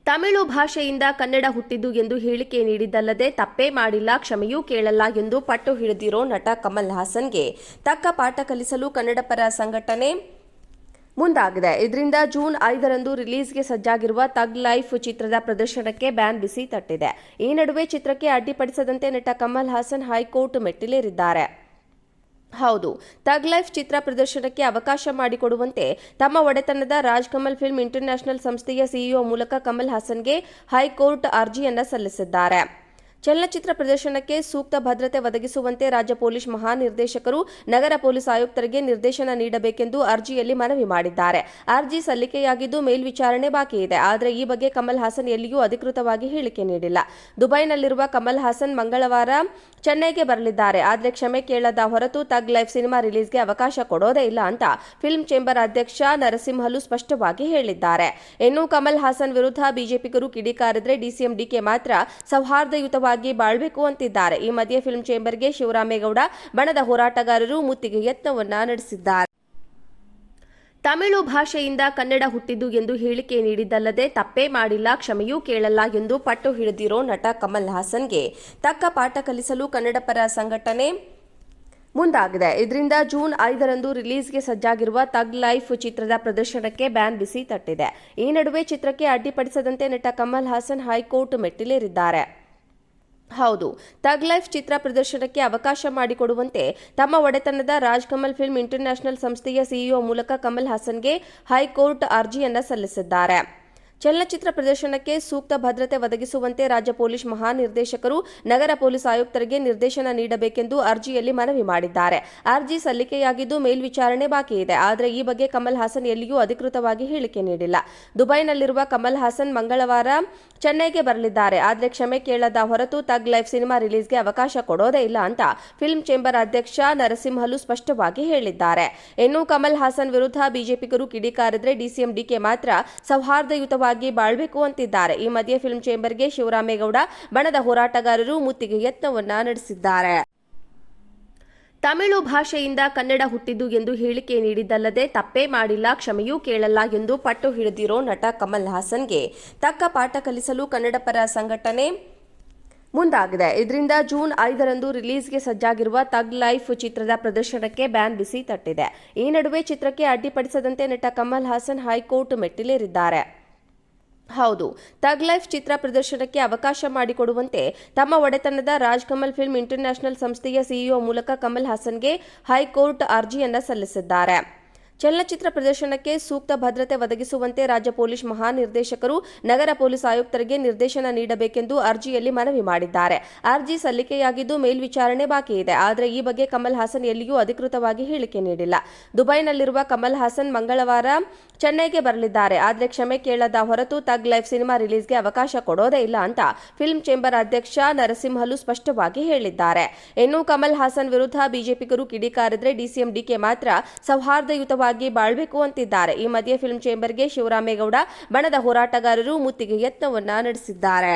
ತಮಿಳು ಭಾಷೆಯಿಂದ ಕನ್ನಡ ಹುಟ್ಟಿದ್ದು ಎಂದು ಹೇಳಿಕೆ ನೀಡಿದ್ದಲ್ಲದೆ ತಪ್ಪೇ ಮಾಡಿಲ್ಲ, ಕ್ಷಮೆಯೂ ಕೇಳಲ್ಲ ಎಂದು ಪಟ್ಟು ಹಿಡಿದಿರೋ ನಟ ಕಮಲ್ ಹಾಸನ್ಗೆ ತಕ್ಕ ಪಾಠ ಕಲಿಸಲು ಕನ್ನಡಪರ ಸಂಘಟನೆ ಮುಂದಾಗಿದೆ. ಇದರಿಂದ ಜೂನ್ 5ರಂದು ರಿಲೀಸ್ಗೆ ಸಜ್ಜಾಗಿರುವ ಥಗ್ ಲೈಫ್ ಚಿತ್ರದ ಪ್ರದರ್ಶನಕ್ಕೆ ಬ್ಯಾನ್ ಬಿಸಿ ತಟ್ಟಿದೆ. ಈ ನಡುವೆ ಚಿತ್ರಕ್ಕೆ ಅಡ್ಡಿಪಡಿಸದಂತೆ ನಟ ಕಮಲ್ ಹಾಸನ್ ಹೈಕೋರ್ಟ್ ಮೆಟ್ಟಿಲೇರಿದ್ದಾರೆ. ಹೌದು, ಥಗ್ ಲೈಫ್ ಚಿತ್ರ ಪ್ರದರ್ಶನಕ್ಕೆ ಅವಕಾಶ ಮಾಡಿಕೊಡುವಂತೆ ತಮ್ಮ ಒಡೆತನದ ರಾಜ್ ಕಮಲ್ ಫಿಲ್ಮ್ ಇಂಟರ್ನ್ಯಾಷನಲ್ ಸಂಸ್ಥೆಯ ಸಿಇಒ ಮೂಲಕ ಕಮಲ್ ಹಾಸನ್ಗೆ ಹೈಕೋರ್ಟ್ ಅರ್ಜಿಯನ್ನು ಸಲ್ಲಿಸಿದ್ದಾರೆ. ಚಲನಚಿತ್ರ ಪ್ರದರ್ಶನಕ್ಕೆ ಸೂಕ್ತ ಭದ್ರತೆ ಒದಗಿಸುವಂತೆ ರಾಜ್ಯ ಪೊಲೀಸ್ ಮಹಾನಿರ್ದೇಶಕರು ನಗರ ಪೊಲೀಸ್ ಆಯುಕ್ತರಿಗೆ ನಿರ್ದೇಶನ ನೀಡಬೇಕೆಂದು ಅರ್ಜಿಯಲ್ಲಿ ಮನವಿ ಮಾಡಿದ್ದಾರೆ. ಅರ್ಜಿ ಸಲ್ಲಿಕೆಯಾಗಿದ್ದು ಮೇಲ್ವಿಚಾರಣೆ ಬಾಕಿ ಇದೆ. ಆದರೆ ಈ ಬಗ್ಗೆ ಕಮಲ್ ಹಾಸನ್ ಎಲ್ಲಿಯೂ ಅಧಿಕೃತವಾಗಿ ಹೇಳಿಕೆ ನೀಡಿಲ್ಲ. ದುಬೈನಲ್ಲಿರುವ ಕಮಲ್ ಹಾಸನ್ ಮಂಗಳವಾರ ಚೆನ್ನೈಗೆ ಬರಲಿದ್ದಾರೆ. ಆದರೆ ಕ್ಷಮೆ ಕೇಳದ ಹೊರತು ಥಗ್ ಲೈಫ್ ಸಿನಿಮಾ ರಿಲೀಸ್ಗೆ ಅವಕಾಶ ಕೊಡೋದೇ ಇಲ್ಲ ಅಂತ ಫಿಲ್ಮ್ ಚೇಂಬರ್ ಅಧ್ಯಕ್ಷ ನರಸಿಂಹಲು ಸ್ಪಷ್ಟವಾಗಿ ಹೇಳಿದ್ದಾರೆ. ಇನ್ನು ಕಮಲ್ ಹಾಸನ್ ವಿರುದ್ಧ ಬಿಜೆಪಿಗರು ಕಿಡಿಕಾರಿದ್ರೆ ಡಿಸಿಎಂ ಡಿಕೆ ಮಾತ್ರ ಸೌಹಾರ್ದಯುತವಾಗಿ ಬಾಳ್ಬೇಕು ಅಂತಿದ್ದಾರೆ. ಈ ಮಧ್ಯೆ ಫಿಲ್ಮ್ ಚೇಂಬರ್ಗೆ ಶಿವರಾಮೇಗೌಡ ಬಣದ ಹೋರಾಟಗಾರರು ಮುತ್ತಿಗೆ ಯತ್ನವನ್ನ ನಡೆಸಿದ್ದಾರೆ. ತಮಿಳು ಭಾಷೆಯಿಂದ ಕನ್ನಡ ಹುಟ್ಟಿದ್ದು ಎಂದು ಹೇಳಿಕೆ ನೀಡಿದ್ದಲ್ಲದೆ ತಪ್ಪೇ ಮಾಡಿಲ್ಲ, ಕ್ಷಮೆಯೂ ಕೇಳಲ್ಲ ಎಂದು ಪಟ್ಟು ಹಿಡಿದಿರೋ ನಟ ಕಮಲ್ ಹಾಸನ್ಗೆ ತಕ್ಕ ಪಾಠ ಕಲಿಸಲು ಕನ್ನಡಪರ ಸಂಘಟನೆ ಮುಂದಾಗಿದೆ. ಇದರಿಂದ ಜೂನ್ 5ರಂದು ರಿಲೀಸ್ಗೆ ಸಜ್ಜಾಗಿರುವ ಥಗ್ ಲೈಫ್ ಚಿತ್ರದ ಪ್ರದರ್ಶನಕ್ಕೆ ಬ್ಯಾನ್ ಬಿಸಿ ತಟ್ಟಿದೆ. ಈ ನಡುವೆ ಚಿತ್ರಕ್ಕೆ ಅಡ್ಡಿಪಡಿಸದಂತೆ ನಟ ಕಮಲ್ ಹಾಸನ್ ಹೈಕೋರ್ಟ್ ಮೆಟ್ಟಿಲೇರಿದ್ದಾರೆ. ಹೌದು, ಥಗ್ ಲೈಫ್ ಚಿತ್ರ ಪ್ರದರ್ಶನಕ್ಕೆ ಅವಕಾಶ ಮಾಡಿಕೊಡುವಂತೆ ತಮ್ಮ ಒಡೆತನದ ರಾಜ್ ಕಮಲ್ ಫಿಲ್ಮ್ ಇಂಟರ್ನ್ಯಾಷನಲ್ ಸಂಸ್ಥೆಯ ಸಿಇಒ ಮೂಲಕ ಕಮಲ್ ಹಾಸನ್ಗೆ ಹೈಕೋರ್ಟ್ ಅರ್ಜಿಯನ್ನು ಸಲ್ಲಿಸಿದ್ದಾರೆ. ಚಲನಚಿತ್ರ ಪ್ರದರ್ಶನಕ್ಕೆ ಸೂಕ್ತ ಭದ್ರತೆ ಒದಗಿಸುವಂತೆ ರಾಜ್ಯ ಪೊಲೀಸ್ ಮಹಾನಿರ್ದೇಶಕರು ನಗರ ಪೊಲೀಸ್ ಆಯುಕ್ತರಿಗೆ ನಿರ್ದೇಶನ ನೀಡಬೇಕೆಂದು ಅರ್ಜಿಯಲ್ಲಿ ಮನವಿ ಮಾಡಿದ್ದಾರೆ. ಅರ್ಜಿ ಸಲ್ಲಿಕೆಯಾಗಿದ್ದು ಮೇಲ್ವಿಚಾರಣೆ ಬಾಕಿ ಇದೆ. ಆದರೆ ಈ ಬಗ್ಗೆ ಕಮಲ್ ಹಾಸನ್ ಎಲ್ಲಿಯೂ ಅಧಿಕೃತವಾಗಿ ಹೇಳಿಕೆ ನೀಡಿಲ್ಲ. ದುಬೈನಲ್ಲಿರುವ ಕಮಲ್ ಹಾಸನ್ ಮಂಗಳವಾರ ಚೆನ್ನೈಗೆ ಬರಲಿದ್ದಾರೆ. ಆದರೆ ಕ್ಷಮೆ ಕೇಳದ ಹೊರತು ಥಗ್ ಲೈಫ್ ಸಿನಿಮಾ ರಿಲೀಸ್ಗೆ ಅವಕಾಶ ಕೊಡೋದೇ ಇಲ್ಲ ಅಂತ ಫಿಲ್ಮ್ ಚೇಂಬರ್ ಅಧ್ಯಕ್ಷ ನರಸಿಂಹಲು ಸ್ಪಷ್ಟವಾಗಿ ಹೇಳಿದ್ದಾರೆ. ಇನ್ನು ಕಮಲ್ ಹಾಸನ್ ವಿರುದ್ಧ ಬಿಜೆಪಿಗರು ಕಿಡಿಕಾರಿದ್ರೆ ಡಿಸಿಎಂ ಡಿಕೆ ಮಾತ್ರ ಸೌಹಾರ್ದಯುತವಾಗಿ ಬಾಳ್ಬೇಕು ಅಂತಿದ್ದಾರೆ. ಈ ಮಧ್ಯೆ ಫಿಲ್ಮ್ ಚೇಂಬರ್ಗೆ ಶಿವರಾಮೇಗೌಡ ಬಣದ ಹೋರಾಟಗಾರರು ಮುತ್ತಿಗೆ ಯತ್ನವನ್ನ ನಡೆಸಿದ್ದಾರೆ. ತಮಿಳು ಭಾಷೆಯಿಂದ ಕನ್ನಡ ಹುಟ್ಟಿದ್ದು ಎಂದು ಹೇಳಿಕೆ ನೀಡಿದ್ದಲ್ಲದೆ ತಪ್ಪೇ ಮಾಡಿಲ್ಲ, ಕ್ಷಮೆಯೂ ಕೇಳಲ್ಲ ಎಂದು ಪಟ್ಟು ಹಿಡಿದಿರೋ ನಟ ಕಮಲ್ ಹಾಸನ್ಗೆ ತಕ್ಕ ಪಾಠ ಕಲಿಸಲು ಕನ್ನಡಪರ ಸಂಘಟನೆ ಮುಂದಾಗಿದೆ. ಇದರಿಂದ ಜೂನ್ 5ರಂದು ರಿಲೀಸ್ಗೆ ಸಜ್ಜಾಗಿರುವ ಥಗ್ ಲೈಫ್ ಚಿತ್ರದ ಪ್ರದರ್ಶನಕ್ಕೆ ಬ್ಯಾನ್ ಬಿಸಿ ತಟ್ಟಿದೆ. ಈ ನಡುವೆ ಚಿತ್ರಕ್ಕೆ ಅಡ್ಡಿಪಡಿಸದಂತೆ ನಟ ಕಮಲ್ ಹಾಸನ್ ಹೈಕೋರ್ಟ್ ಮೆಟ್ಟಿಲೇರಿದ್ದಾರೆ. ಹೌದು, ಥಗ್ ಲೈಫ್ ಚಿತ್ರ ಪ್ರದರ್ಶನಕ್ಕೆ ಅವಕಾಶ ಮಾಡಿಕೊಡುವಂತೆ ತಮ್ಮ ಒಡೆತನದ ರಾಜ್ ಕಮಲ್ ಫಿಲ್ಮ್ ಇಂಟರ್ನ್ಯಾಷನಲ್ ಸಂಸ್ಥೆಯ ಸಿಇಒ ಮೂಲಕ ಕಮಲ್ ಹಾಸನ್ಗೆ ಹೈಕೋರ್ಟ್ ಅರ್ಜಿಯನ್ನು ಸಲ್ಲಿಸಿದ್ದಾರೆ. ಚಲನಚಿತ್ರ ಪ್ರದರ್ಶನಕ್ಕೆ ಸೂಕ್ತ ಭದ್ರತೆ ಒದಗಿಸುವಂತೆ ರಾಜ್ಯ ಪೊಲೀಸ್ ಮಹಾನಿರ್ದೇಶಕರು ನಗರ ಪೊಲೀಸ್ ಆಯುಕ್ತರಿಗೆ ನಿರ್ದೇಶನ ನೀಡಬೇಕೆಂದು ಅರ್ಜಿಯಲ್ಲಿ ಮನವಿ ಮಾಡಿದ್ದಾರೆ. ಅರ್ಜಿ ಸಲ್ಲಿಕೆಯಾಗಿದ್ದು ಮೇಲ್ವಿಚಾರಣೆ ಬಾಕಿ ಇದೆ. ಆದರೆ ಈ ಬಗ್ಗೆ ಕಮಲ್ ಹಾಸನ್ ಎಲ್ಲಿಯೂ ಅಧಿಕೃತವಾಗಿ ಹೇಳಿಕೆ ನೀಡಿಲ್ಲ. ದುಬೈನಲ್ಲಿರುವ ಕಮಲ್ ಹಾಸನ್ ಮಂಗಳವಾರ ಚೆನ್ನೈಗೆ ಬರಲಿದ್ದಾರೆ. ಆದರೆ ಕ್ಷಮೆ ಕೇಳದ ಹೊರತು ಥಗ್ ಲೈಫ್ ಸಿನಿಮಾ ರಿಲೀಸ್ಗೆ ಅವಕಾಶ ಕೊಡೋದೇ ಇಲ್ಲ ಅಂತ ಫಿಲ್ಮ್ ಚೇಂಬರ್ ಅಧ್ಯಕ್ಷ ನರಸಿಂಹಲು ಸ್ಪಷ್ಟವಾಗಿ ಹೇಳಿದ್ದಾರೆ. ಇನ್ನು ಕಮಲ್ ಹಾಸನ್ ವಿರುದ್ಧ ಬಿಜೆಪಿಗರು ಕಿಡಿಕಾರಿದ್ರೆ ಡಿಸಿಎಂ ಡಿಕೆ ಮಾತ್ರ ಸೌಹಾರ್ದಯುತವಾಗಿ ಬಾಳ್ಬೇಕು ಅಂತಿದ್ದಾರೆ. ಈ ಮಧ್ಯೆ ಫಿಲ್ಮ್ ಚೇಂಬರ್ಗೆ ಶಿವರಾಮೇಗೌಡ ಬಣದ ಹೋರಾಟಗಾರರು ಮುತ್ತಿಗೆ ಯತ್ನವನ್ನ ನಡೆಸಿದ್ದಾರೆ.